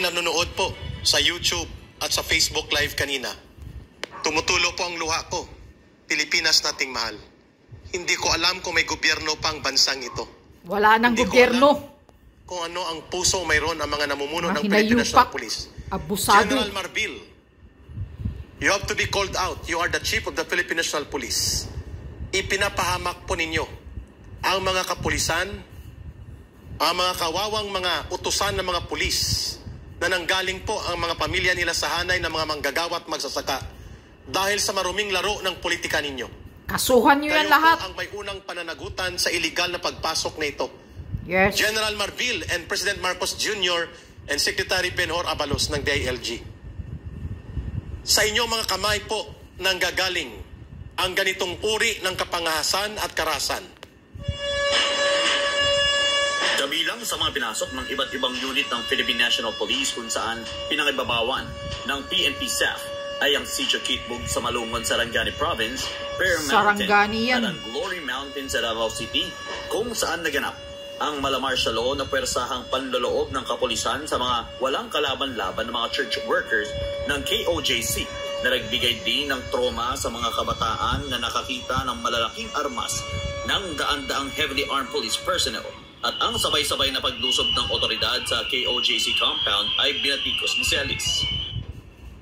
nanonood po sa YouTube at sa Facebook Live kanina, tumutulo po ang luha ko. Pilipinas nating mahal. Hindi ko alam kung may gobyerno pang bansang ito. Wala nang gobyerno. Kung ano ang puso mayroon ang mga namumuno ng Philippine National Police. Abusado. General Marbil, you have to be called out. You are the chief of the Philippine National Police. Ipinapahamak po ninyo ang mga kapulisan, ang mga kawawang mga utusan ng mga pulis na nanggaling po ang mga pamilya nila sa hanay ng mga manggagawa at magsasaka dahil sa maruming laro ng politika ninyo. Kasuhan nyo yan lahat. Kayo po ang may unang pananagutan sa iligal na pagpasok na ito. Yes. General Marbil and President Marcos Jr. and Secretary Benhur Abalos ng DILG. Sa inyong mga kamay po nanggagaling ang ganitong uri ng kapangahasan at karahasan. Kabilang sa mga pinasok ng iba't ibang unit ng Philippine National Police kung saan pinangibabawan ng PNP staff ay ang Sitio Kitbug sa Malungon, Sarangani Province, Bear Mountain at ang Glory Mountain sa Davao City kung saan naganap ang malamartial law na pwersahang panloloob ng kapulisan sa mga walang kalaban-laban ng mga church workers ng KOJC na nagbigay din ng trauma sa mga kabataan na nakakita ng malalaking armas ng daan-daang heavily armed police personnel. At ang sabay-sabay na paglusob ng otoridad sa KOJC compound ay binatikos ni Celis.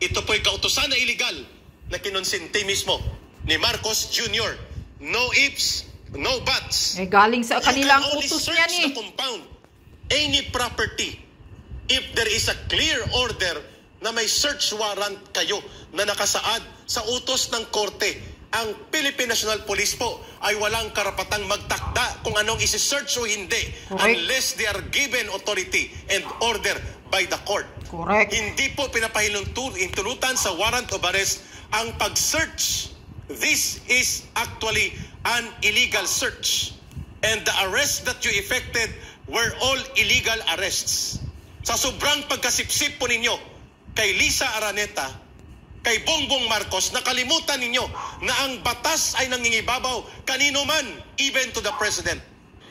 Ito po'y kautusan na iligal na kinonsinti mismo ni Marcos Jr. No ifs, no buts. Galing sa kanilang utos niya ni. Compound, any property, if there is a clear order na may search warrant kayo na nakasaad sa utos ng korte, ang Philippine National Police po ay walang karapatang magtakda kung anong isi-search o hindi. Correct. Unless they are given authority and order by the court. Correct. Hindi po pinapahintulutan sa warrant of arrest ang pag-search. This is actually an illegal search. And the arrests that you effected were all illegal arrests. Sa sobrang pagkasipsip po ninyo kay Lisa Araneta, kay Bongbong Marcos, nakalimutan ninyo na ang batas ay nangingibabaw kanino man, even to the President.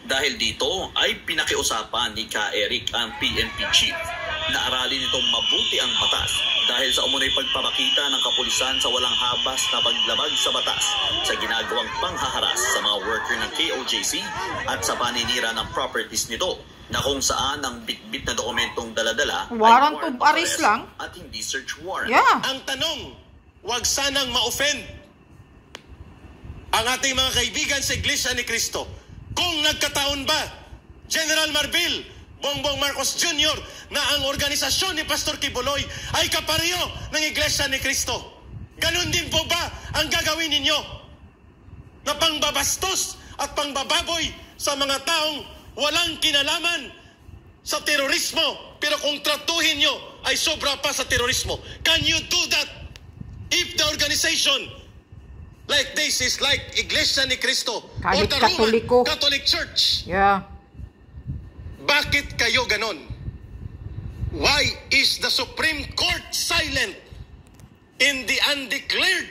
Dahil dito ay pinakiusapan ni Ka Eric ang PNP chief na aralin nitong mabuti ang batas dahil sa umunay pagpapakita ng kapulisan sa walang habas na paglabag sa batas sa ginagawang panghaharas sa mga worker ng KOJC at sa paninira ng properties nito na kung saan ang bitbit na dokumentong daladala warrant of arrest lang at hindi search warrant. Yeah. Ang tanong, wag sanang ma-offend ang ating mga kaibigan sa Iglesia ni Cristo. Kung nagkataon ba, General Marbil, Bongbong Marcos Jr., na ang organisasyon ni Pastor Kibuloy ay kapareho ng Iglesia ni Cristo, ganun din po ba ang gagawin ninyo na pangbabastos at pangbababoy sa mga taong walang kinalaman sa terorismo, pero kung tratuhin nyo ay sobra pa sa terorismo? Can you do that if the organization like this is like Iglesia ni Cristo or the Roman Catholic Church? Yeah. Bakit kayo ganon? Why is the Supreme Court silent in the undeclared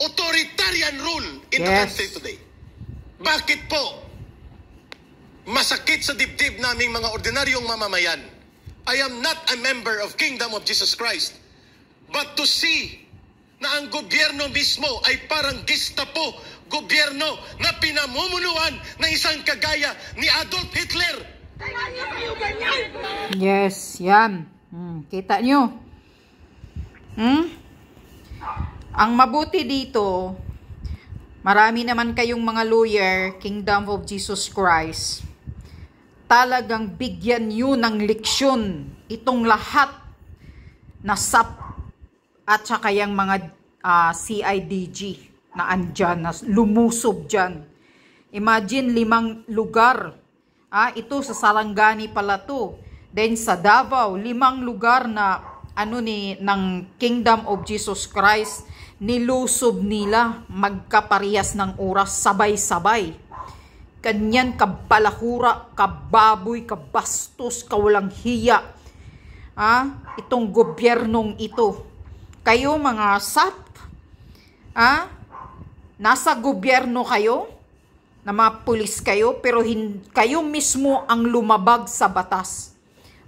authoritarian rule in the country today? Bakit po masakit sa dibdib naming mga ordinaryong mamamayan? I am not a member of Kingdom of Jesus Christ, but to see na ang gobyerno mismo ay parang Gestapo, gobyerno na pinamumunuan ng isang kagaya ni Adolf Hitler. Yes, yan. Kita nyo. Ang mabuti dito, marami naman kayong mga lawyer, Kingdom of Jesus Christ. Talagang bigyan nyo ng leksyon itong lahat na SAP at saka yung mga CIDG na andyan, na lumusob dyan. Imagine 5 lugar. Ito sa Sarangani pala to. Then sa Davao, 5 lugar na ng Kingdom of Jesus Christ, nilusob nila magkaparehas ng oras, sabay-sabay. Kanyan kabalahura, kababoy, kabastos, kawalang hiya. Itong gobyernong ito. Kayo mga SAP, nasa gobyerno kayo, na mga pulis kayo, pero kayo mismo ang lumabag sa batas.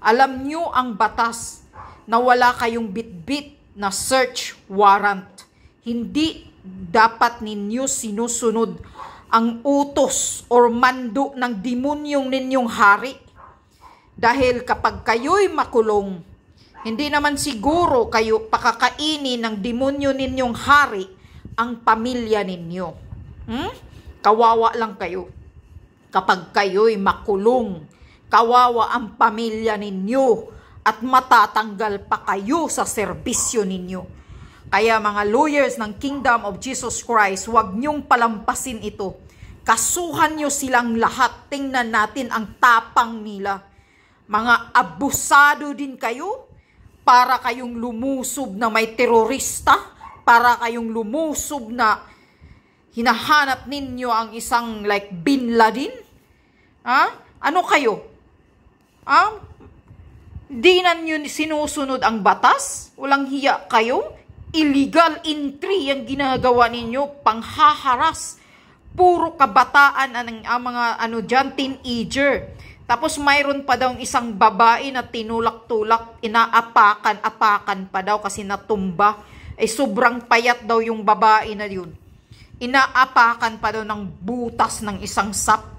Alam nyo ang batas. na wala kayong bitbit na search warrant. Hindi dapat ninyo sinusunod ang utos or mando ng demonyong ninyong hari. Dahil kapag kayo'y makulong, hindi naman siguro kayo pakakainin ng demonyo ninyong hari ang pamilya ninyo. Kawawa lang kayo. Kapag kayo'y makulong, kawawa ang pamilya ninyo at matatanggal pa kayo sa serbisyo ninyo. Kaya mga lawyers ng Kingdom of Jesus Christ, huwag niyong palampasin ito. Kasuhan niyo silang lahat. Tingnan natin ang tapang nila. Mga abusado din kayo para kayong lumusob na may terorista, para kayong lumusob na hinahanap ninyo ang isang like Bin Laden. Ano kayo? Di na nyo sinusunod ang batas? Walang hiya kayo? Illegal entry ang ginagawa ninyo, panghaharas. Puro kabataan ang mga teenager. Tapos mayroon pa daw isang babae na tinulak-tulak, inaapakan-apakan pa daw kasi natumba. Sobrang payat daw yung babae na yun. Inaapakan pa daw ng butas ng isang sap.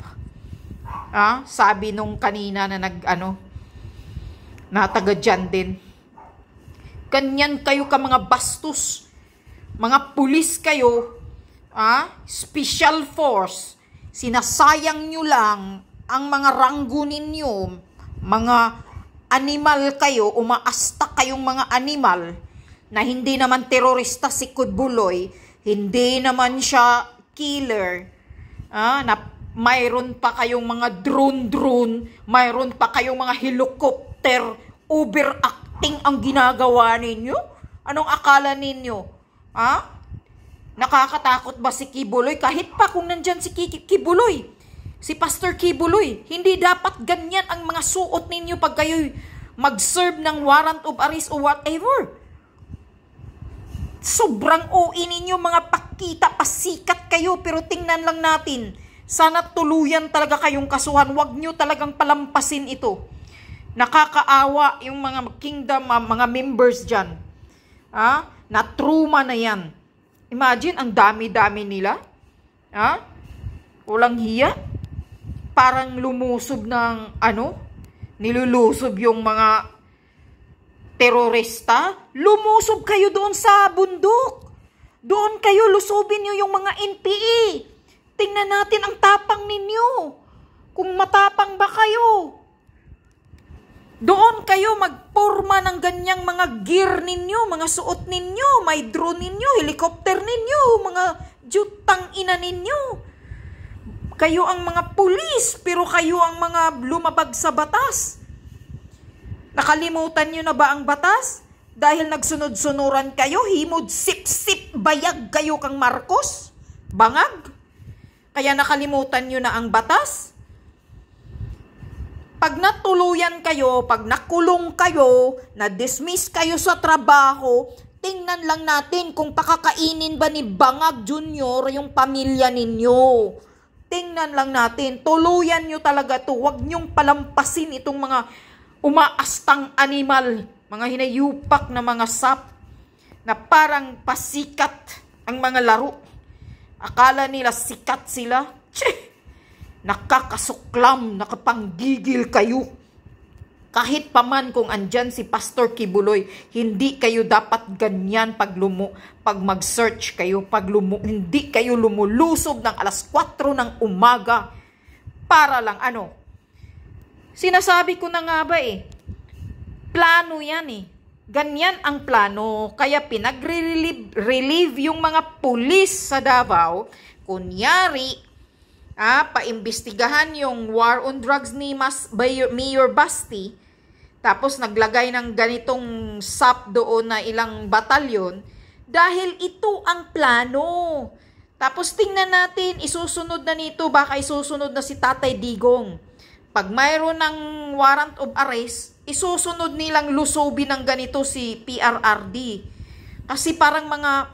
Sabi nung kanina na na taga dyan din. Ganyan kayo ka mga bastos. Mga pulis kayo, special force, sinasayang nyo lang ang mga ranggo ninyo, mga animal kayo, umaasta kayong mga animal, na hindi naman terorista si Kudbuloy, hindi naman siya killer, na mayroon pa kayong mga drone, mayroon pa kayong mga helicopter, overacting ang ginagawa ninyo? Anong akala ninyo? Nakakatakot ba si Kibuloy? Kahit pa kung nandyan si Kibuloy, si Pastor Kibuloy, hindi dapat ganyan ang mga suot ninyo pag kayo mag-serve ng warrant of arrest o whatever. Sobrang OA ninyo, mga pakita, pasikat kayo, pero tingnan lang natin. Sana tuluyan talaga kayong kasuhan. Huwag nyo talagang palampasin ito. Nakakaawa yung mga kingdom, mga members dyan. Na truma na yan. Imagine, ang dami-dami nila. Walang hiya. Parang lumusob ng, nilulusob yung mga terorista. Lumusob kayo doon sa bundok. Doon kayo, lusobin nyo yung mga NPA. Tingnan natin ang tapang ninyo. Kung matapang ba kayo. Doon kayo magporma ng ganyang mga gear ninyo, mga suot ninyo, may drone ninyo, helicopter ninyo, mga jutang ina ninyo. Kayo ang mga pulis, pero kayo ang mga lumabag sa batas. Nakalimutan nyo na ba ang batas? Dahil nagsunod-sunuran kayo, himod sip-sip bayag kayo kang Marcos? Bangag? Kaya nakalimutan nyo na ang batas? Pag natuluyan kayo, pag nakulong kayo, na-dismiss kayo sa trabaho, tingnan lang natin kung pakakainin ba ni Bangag Jr. yung pamilya ninyo. Tingnan lang natin, tuluyan nyo talaga to. Huwag nyong palampasin itong mga umaastang animal, mga hinayupak na mga sap, na parang pasikat ang mga laro. Akala nila sikat sila. Nakakasuklam, nakapanggigil kayo. Kahit paman kung andyan si Pastor Kibuloy, hindi kayo dapat ganyan pag mag-search kayo, hindi kayo lumulusob ng alas 4 ng umaga para lang Sinasabi ko na nga ba plano yan Ganyan ang plano, kaya pinag-relieve yung mga pulis sa Davao. Kunyari, paimbestigahan yung war on drugs ni Mayor Basti, tapos naglagay ng ganitong SAP doon na ilang batalyon, dahil ito ang plano. Tapos tingnan natin, isusunod na nito, baka isusunod na si Tatay Digong. Pag mayroon ng warrant of arrest, isusunod nilang lusobin ng ganito si PRRD. Kasi parang mga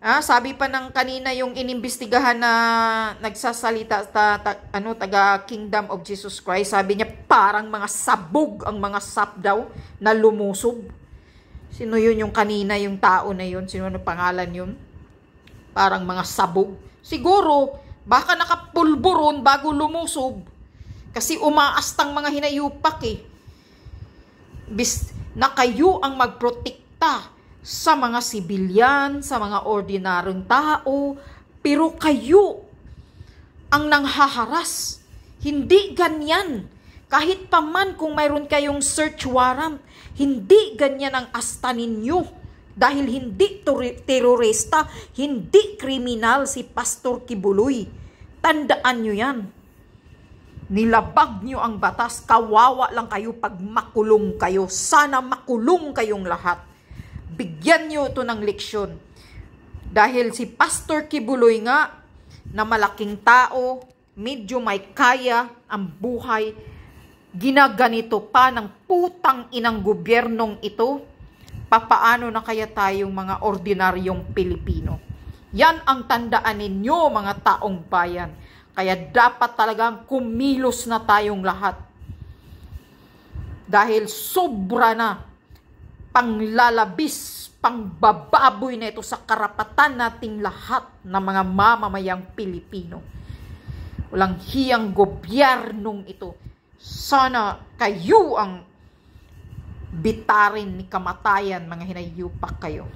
Sabi pa ng kanina yung inimbestigahan na nagsasalita taga Kingdom of Jesus Christ, sabi niya parang mga sabog ang mga sap daw na lumusob. Sino yun yung kanina, yung tao na yun? Sino ang pangalan yun? Parang mga sabog. Siguro, baka nakapulburon bago lumusob. Kasi umaastang mga hinayupak eh. Na kayo ang magprotekta sa mga sibilyan, sa mga ordinaryong tao, pero kayo ang nanghaharas. Hindi ganyan. Kahit pa man kung mayroon kayong search warrant, hindi ganyan ang asta ninyo. Dahil hindi terorista, hindi kriminal si Pastor Kibuloy. Tandaan nyo yan. Nilabag nyo ang batas, kawawa lang kayo pag makulong kayo. Sana makulong kayong lahat. Bigyan nyo ito ng leksyon. Dahil si Pastor Kibuloy nga, na malaking tao, medyo may kaya ang buhay, ginaganito pa ng putang inang gobyernong ito, papaano na kaya tayong mga ordinaryong Pilipino? Yan ang tandaan ninyo, mga taong bayan. Kaya dapat talagang kumilos na tayong lahat. Dahil sobra na panglalabis, pangbababoy na ito sa karapatan nating lahat na mga mamamayang Pilipino. Walang hiyang gobyernong ito. Sana kayo ang bitarin ni kamatayan, mga hinayupak kayo.